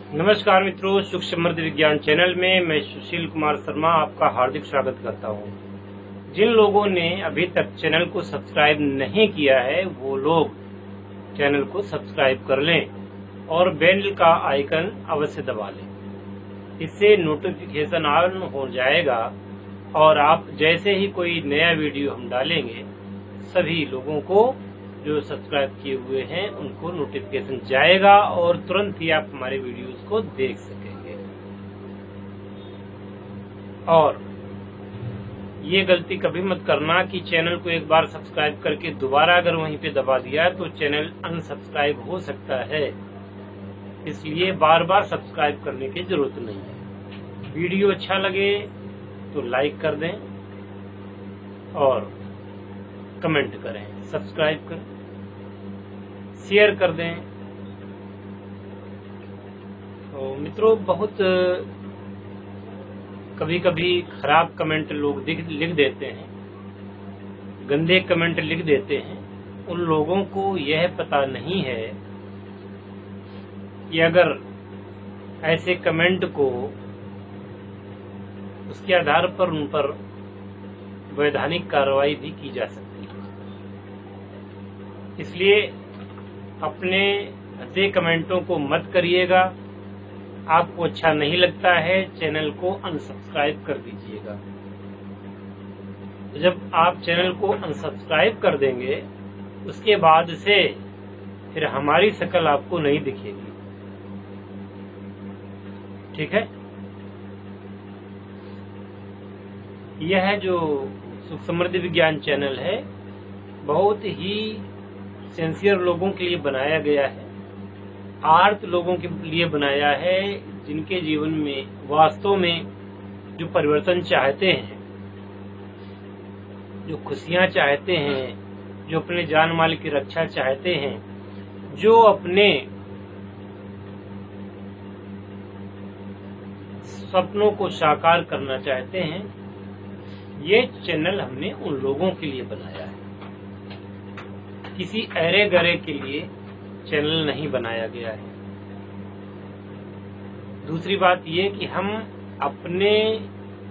नमस्कार मित्रों, सुख समृद्धि विज्ञान चैनल में मैं सुशील कुमार शर्मा आपका हार्दिक स्वागत करता हूं। जिन लोगों ने अभी तक चैनल को सब्सक्राइब नहीं किया है वो लोग चैनल को सब्सक्राइब कर लें और बेल का आइकन अवश्य दबा लें। इससे नोटिफिकेशन ऑन हो जाएगा और आप जैसे ही कोई नया वीडियो हम डालेंगे सभी लोगों को जो सब्सक्राइब किए हुए हैं उनको नोटिफिकेशन जाएगा और तुरंत ही आप हमारे वीडियोस को देख सकेंगे। और ये गलती कभी मत करना कि चैनल को एक बार सब्सक्राइब करके दोबारा अगर वहीं पे दबा दिया तो चैनल अनसब्सक्राइब हो सकता है। इसलिए बार बार सब्सक्राइब करने की जरूरत नहीं है। वीडियो अच्छा लगे तो लाइक कर दें और कमेंट करें, सब्सक्राइब करें, शेयर कर दें। तो मित्रों, बहुत कभी कभी खराब कमेंट लोग लिख देते हैं, गंदे कमेंट लिख देते हैं। उन लोगों को यह पता नहीं है कि अगर ऐसे कमेंट को उसके आधार पर उन पर वैधानिक कार्रवाई भी की जा सकती है। इसलिए अपने भद्दे कमेंटों को मत करिएगा। आपको अच्छा नहीं लगता है, चैनल को अनसब्सक्राइब कर दीजिएगा। तो जब आप चैनल को अनसब्सक्राइब कर देंगे उसके बाद से फिर हमारी शक्ल आपको नहीं दिखेगी। ठीक है। यह जो सुख समृद्धि विज्ञान चैनल है बहुत ही सिंसियर लोगों के लिए बनाया गया है, आर्त लोगों के लिए बनाया है, जिनके जीवन में वास्तव में जो परिवर्तन चाहते हैं, जो खुशियां चाहते हैं, जो अपने जान माल की रक्षा चाहते हैं, जो अपने सपनों को साकार करना चाहते हैं। ये चैनल हमने उन लोगों के लिए बनाया है, किसी अरे गरे के लिए चैनल नहीं बनाया गया है। दूसरी बात ये कि हम अपने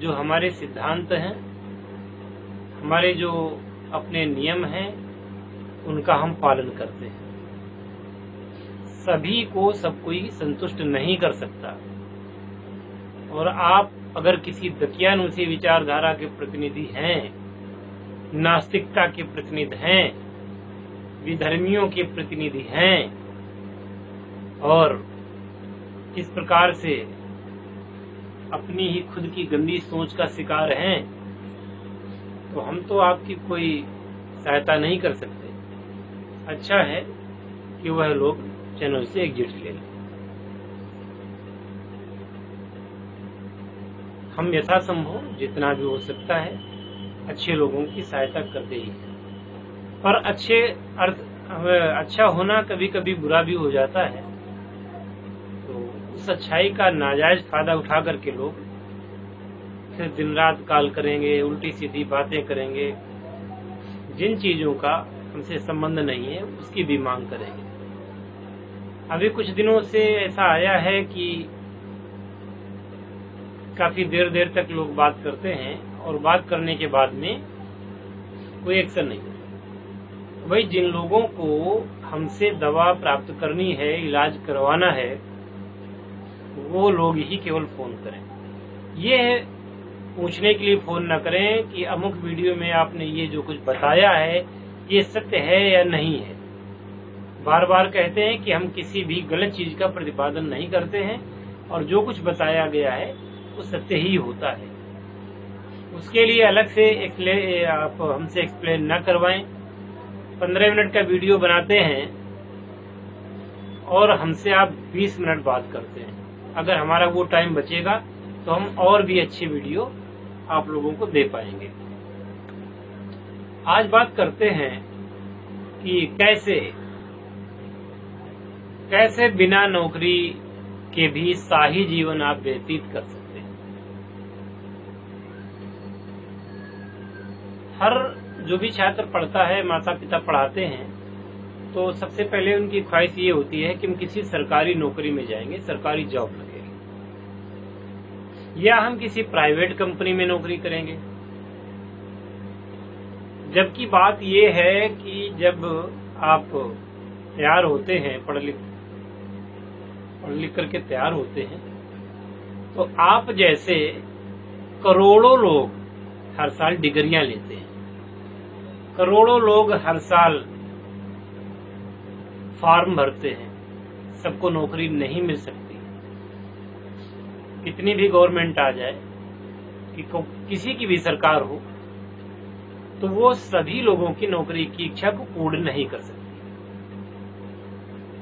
जो हमारे सिद्धांत हैं, हमारे जो अपने नियम हैं, उनका हम पालन करते हैं। सभी को सब कोई संतुष्ट नहीं कर सकता और आप अगर किसी दकियानुसी विचारधारा के प्रतिनिधि हैं, नास्तिकता के प्रतिनिधि हैं, विधर्मियों के प्रतिनिधि हैं और इस प्रकार से अपनी ही खुद की गंदी सोच का शिकार हैं, तो हम तो आपकी कोई सहायता नहीं कर सकते। अच्छा है कि वह लोग चैनल से एग्जिट ले लें। हम यथासंभव जितना भी हो सकता है अच्छे लोगों की सहायता करते ही हैं। पर अच्छा होना कभी कभी बुरा भी हो जाता है। तो उस अच्छाई का नाजायज फायदा उठा करके लोग फिर दिन रात कॉल करेंगे, उल्टी सीधी बातें करेंगे, जिन चीजों का हमसे संबंध नहीं है उसकी भी मांग करेंगे। अभी कुछ दिनों से ऐसा आया है कि काफी देर देर तक लोग बात करते हैं और बात करने के बाद में कोई एक्शन नहीं होता। वही जिन लोगों को हमसे दवा प्राप्त करनी है, इलाज करवाना है, वो लोग ही केवल फोन करें। ये पूछने के लिए फोन न करें कि अमुक वीडियो में आपने ये जो कुछ बताया है ये सत्य है या नहीं है। बार बार कहते हैं कि हम किसी भी गलत चीज का प्रतिपादन नहीं करते हैं और जो कुछ बताया गया है वो सत्य ही होता है। उसके लिए अलग से आप हमसे एक्सप्लेन न करवाएं। 15 मिनट का वीडियो बनाते हैं और हमसे आप 20 मिनट बात करते हैं। अगर हमारा वो टाइम बचेगा तो हम और भी अच्छी वीडियो आप लोगों को दे पाएंगे। आज बात करते हैं कि कैसे बिना नौकरी के भी शाही जीवन आप व्यतीत कर सकते हैं। हर जो भी छात्र पढ़ता है, माता पिता पढ़ाते हैं, तो सबसे पहले उनकी ख्वाहिश ये होती है कि हम किसी सरकारी नौकरी में जाएंगे, सरकारी जॉब लगेगी, या हम किसी प्राइवेट कंपनी में नौकरी करेंगे। जबकि बात ये है कि जब आप तैयार होते हैं, पढ़ लिख करके तैयार होते हैं, तो आप जैसे करोड़ों लोग हर साल डिग्रियां लेते हैं, करोड़ों लोग हर साल फॉर्म भरते हैं, सबको नौकरी नहीं मिल सकती। कितनी भी गवर्नमेंट आ जाए, कि किसी की भी सरकार हो, तो वो सभी लोगों की नौकरी की इच्छा को पूर्ण नहीं कर सकती।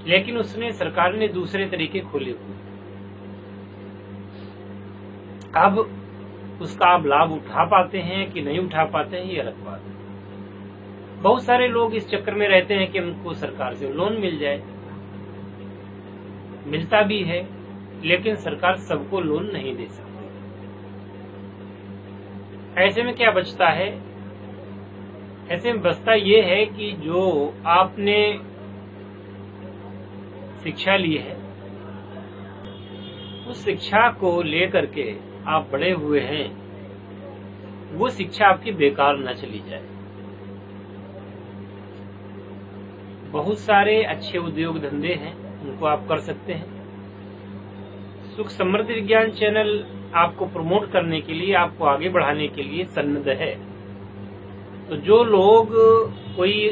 लेकिन उसने सरकार ने दूसरे तरीके खोले हुए, अब उसका आप लाभ उठा पाते हैं कि नहीं उठा पाते हैं, ये अलग बात है। बहुत सारे लोग इस चक्कर में रहते हैं कि हमको सरकार से लोन मिल जाए, मिलता भी है, लेकिन सरकार सबको लोन नहीं दे सकती। ऐसे में क्या बचता है? ऐसे में बचता ये है कि जो आपने शिक्षा ली है, उस शिक्षा को लेकर के आप बड़े हुए हैं, वो शिक्षा आपकी बेकार न चली जाए। बहुत सारे अच्छे उद्योग धंधे हैं, उनको आप कर सकते हैं। सुख समृद्धि विज्ञान चैनल आपको प्रमोट करने के लिए, आपको आगे बढ़ाने के लिए सन्नद्ध है। तो जो लोग कोई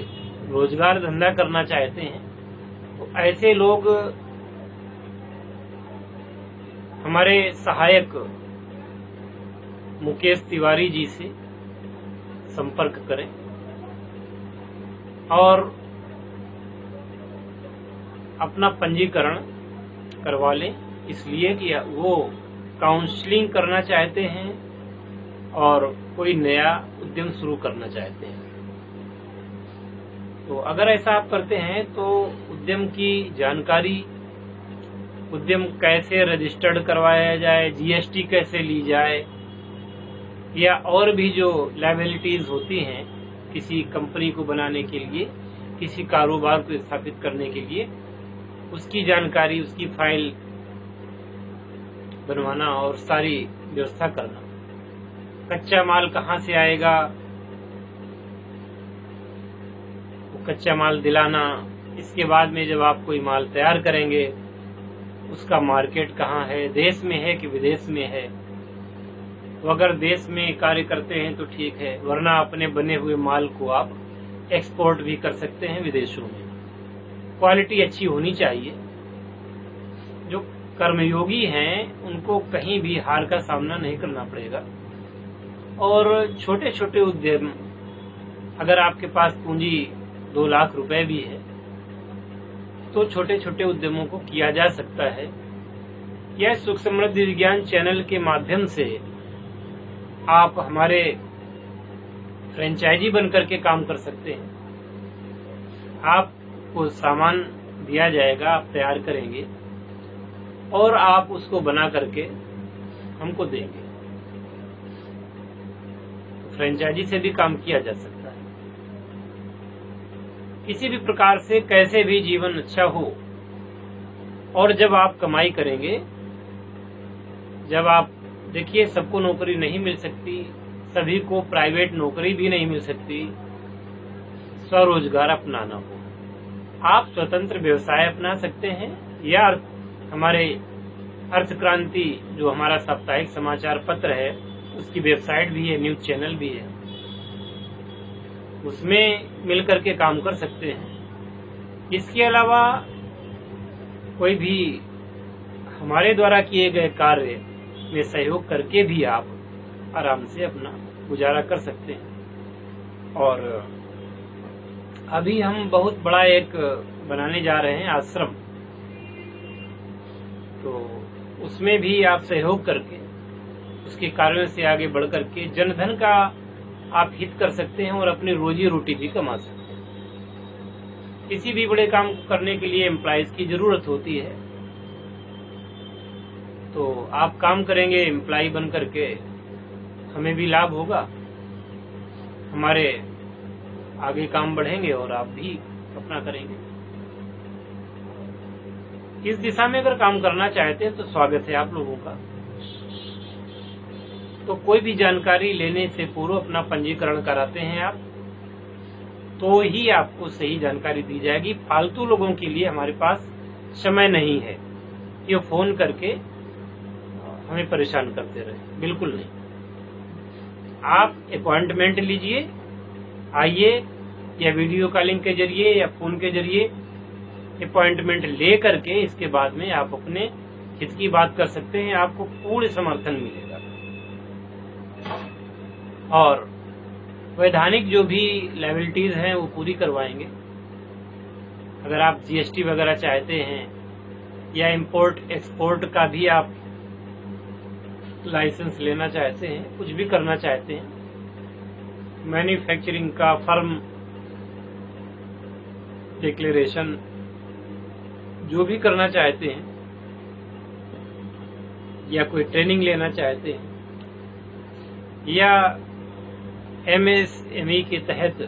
रोजगार धंधा करना चाहते हैं, तो ऐसे लोग हमारे सहायक मुकेश तिवारी जी से संपर्क करें और अपना पंजीकरण करवा लें, इसलिए कि वो काउंसलिंग करना चाहते हैं और कोई नया उद्यम शुरू करना चाहते हैं। तो अगर ऐसा आप करते हैं तो उद्यम की जानकारी, उद्यम कैसे रजिस्टर्ड करवाया जाए, जीएसटी कैसे ली जाए, या और भी जो लायबिलिटीज होती हैं किसी कंपनी को बनाने के लिए, किसी कारोबार को स्थापित करने के लिए, उसकी जानकारी, उसकी फाइल बनवाना और सारी व्यवस्था करना। कच्चा माल कहाँ से आएगा, वो कच्चा माल दिलाना। इसके बाद में जब आप कोई माल तैयार करेंगे, उसका मार्केट कहाँ है, देश में है कि विदेश में है। तो अगर देश में कार्य करते हैं तो ठीक है, वरना अपने बने हुए माल को आप एक्सपोर्ट भी कर सकते हैं विदेशों में। क्वालिटी अच्छी होनी चाहिए। जो कर्मयोगी हैं उनको कहीं भी हार का सामना नहीं करना पड़ेगा। और छोटे छोटे उद्यम, अगर आपके पास पूंजी 2 लाख रुपए भी है, तो छोटे छोटे उद्यमों को किया जा सकता है। यह सुख समृद्धि विज्ञान चैनल के माध्यम से आप हमारे फ्रेंचाइजी बनकर के काम कर सकते हैं। आपको सामान दिया जाएगा, आप तैयार करेंगे और आप उसको बना करके हमको देंगे। तो फ्रेंचाइजी से भी काम किया जा सकता है। किसी भी प्रकार से कैसे भी जीवन अच्छा हो। और जब आप कमाई करेंगे, जब आप देखिए, सबको नौकरी नहीं मिल सकती, सभी को प्राइवेट नौकरी भी नहीं मिल सकती। स्वरोजगार अपनाना हो, आप स्वतंत्र व्यवसाय अपना सकते हैं, या हमारे अर्थ क्रांति जो हमारा साप्ताहिक समाचार पत्र है, उसकी वेबसाइट भी है, न्यूज चैनल भी है, उसमें मिलकर के काम कर सकते हैं। इसके अलावा कोई भी हमारे द्वारा किए गए कार्य में सहयोग करके भी आप आराम से अपना गुजारा कर सकते हैं। और अभी हम बहुत बड़ा एक बनाने जा रहे हैं आश्रम, तो उसमें भी आप सहयोग करके उसके कार्यों से आगे बढ़ करके जनधन का आप हित कर सकते हैं और अपनी रोजी रोटी भी कमा सकते हैं। किसी भी बड़े काम करने के लिए एम्प्लॉइज की जरूरत होती है, तो आप काम करेंगे एम्प्लॉय बन करके, हमें भी लाभ होगा, हमारे आगे काम बढ़ेंगे और आप भी अपना करेंगे। इस दिशा में अगर काम करना चाहते हैं तो स्वागत है आप लोगों का। तो कोई भी जानकारी लेने से पूर्व अपना पंजीकरण कराते हैं आप, तो ही आपको सही जानकारी दी जाएगी। फालतू लोगों के लिए हमारे पास समय नहीं है कि वो फोन करके हमें परेशान करते रहे, बिल्कुल नहीं। आप अपॉइंटमेंट लीजिए, आइए, या वीडियो कॉलिंग के जरिए या फोन के जरिए अपॉइंटमेंट ले करके इसके बाद में आप अपने हित की बात कर सकते हैं। आपको पूर्ण समर्थन मिलेगा और वैधानिक जो भी लायबिलिटीज हैं वो पूरी करवाएंगे। अगर आप जीएसटी वगैरह चाहते हैं या इंपोर्ट एक्सपोर्ट का भी आप लाइसेंस लेना चाहते हैं, कुछ भी करना चाहते हैं, मैन्युफैक्चरिंग का फर्म डिक्लेरेशन जो भी करना चाहते हैं या कोई ट्रेनिंग लेना चाहते हैं या एमएसएमई के तहत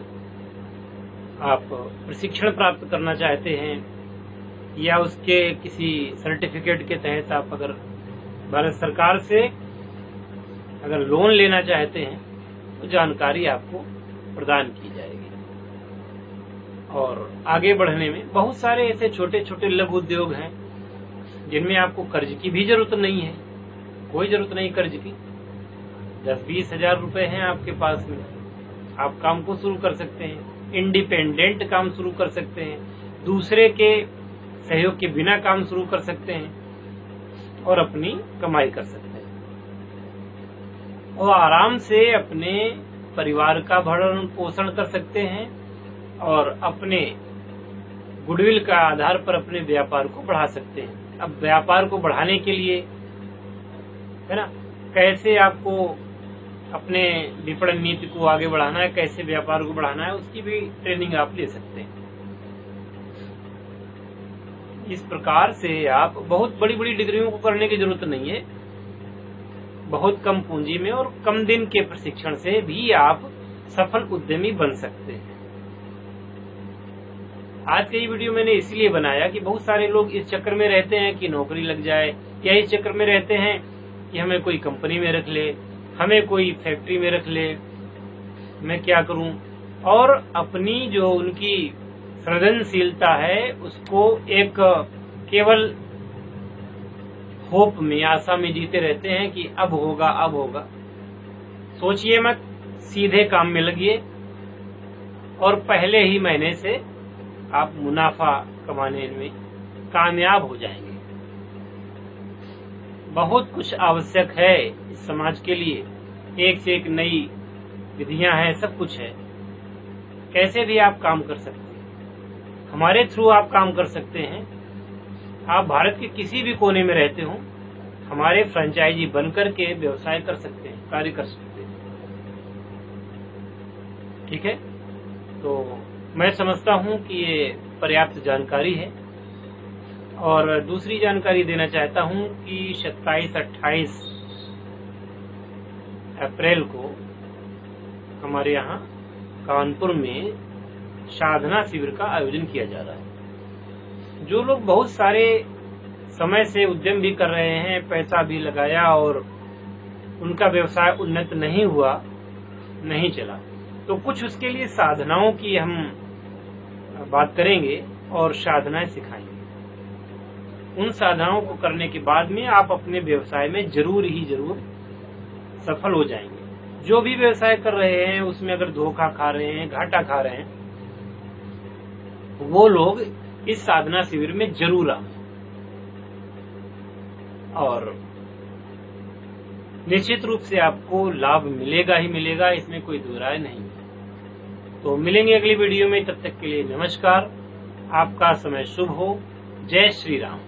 आप प्रशिक्षण प्राप्त करना चाहते हैं या उसके किसी सर्टिफिकेट के तहत आप अगर भारत सरकार से अगर लोन लेना चाहते हैं तो जानकारी आपको प्रदान की जाएगी। और आगे बढ़ने में बहुत सारे ऐसे छोटे छोटे लघु उद्योग हैं जिनमें आपको कर्ज की भी जरूरत नहीं है, कोई जरूरत नहीं कर्ज की। 10-20 हजार रुपए हैं आपके पास में, आप काम को शुरू कर सकते हैं, इंडिपेंडेंट काम शुरू कर सकते हैं, दूसरे के सहयोग के बिना काम शुरू कर सकते हैं और अपनी कमाई कर सकते हैं और आराम से अपने परिवार का भरण पोषण कर सकते हैं और अपने गुडविल का आधार पर अपने व्यापार को बढ़ा सकते हैं। अब व्यापार को बढ़ाने के लिए है ना, कैसे आपको अपने विपणन नीति को आगे बढ़ाना है, कैसे व्यापार को बढ़ाना है, उसकी भी ट्रेनिंग आप ले सकते हैं। इस प्रकार से आप बहुत बड़ी बड़ी डिग्रियों को करने की जरूरत नहीं है, बहुत कम पूंजी में और कम दिन के प्रशिक्षण से भी आप सफल उद्यमी बन सकते हैं। आज का ये वीडियो मैंने इसलिए बनाया कि बहुत सारे लोग इस चक्कर में रहते हैं कि नौकरी लग जाए, या इस चक्कर में रहते हैं कि हमें कोई कंपनी में रख ले, हमें कोई फैक्ट्री में रख ले, मैं क्या करूं, और अपनी जो उनकी सृजनशीलता है उसको एक केवल होप में, आशा में जीते रहते हैं कि अब होगा अब होगा। सोचिए मत, सीधे काम में लगिए और पहले ही महीने से आप मुनाफा कमाने में कामयाब हो जाएंगे। बहुत कुछ आवश्यक है इस समाज के लिए, एक से एक नई विधियां हैं, सब कुछ है। कैसे भी आप काम कर सकते हैं, हमारे थ्रू आप काम कर सकते हैं। आप भारत के किसी भी कोने में रहते हो, हमारे फ्रेंचाइजी बनकर के व्यवसाय कर सकते हैं, कार्य कर सकते हैं। ठीक है, तो मैं समझता हूं कि ये पर्याप्त जानकारी है। और दूसरी जानकारी देना चाहता हूं कि 27-28 अप्रैल को हमारे यहाँ कानपुर में साधना शिविर का आयोजन किया जा रहा है। जो लोग बहुत सारे समय से उद्यम भी कर रहे हैं, पैसा भी लगाया और उनका व्यवसाय उन्नत नहीं हुआ, नहीं चला, तो कुछ उसके लिए साधनाओं की हम बात करेंगे और साधनाएं सिखाएंगे। उन साधनाओं को करने के बाद में आप अपने व्यवसाय में जरूर ही जरूर सफल हो जाएंगे। जो भी व्यवसाय कर रहे हैं उसमें अगर धोखा खा रहे हैं, घाटा खा रहे हैं, वो लोग इस साधना शिविर में जरूर आए और निश्चित रूप से आपको लाभ मिलेगा ही मिलेगा, इसमें कोई दो राय नहीं है। तो मिलेंगे अगली वीडियो में, तब तक के लिए नमस्कार। आपका समय शुभ हो। जय श्री राम।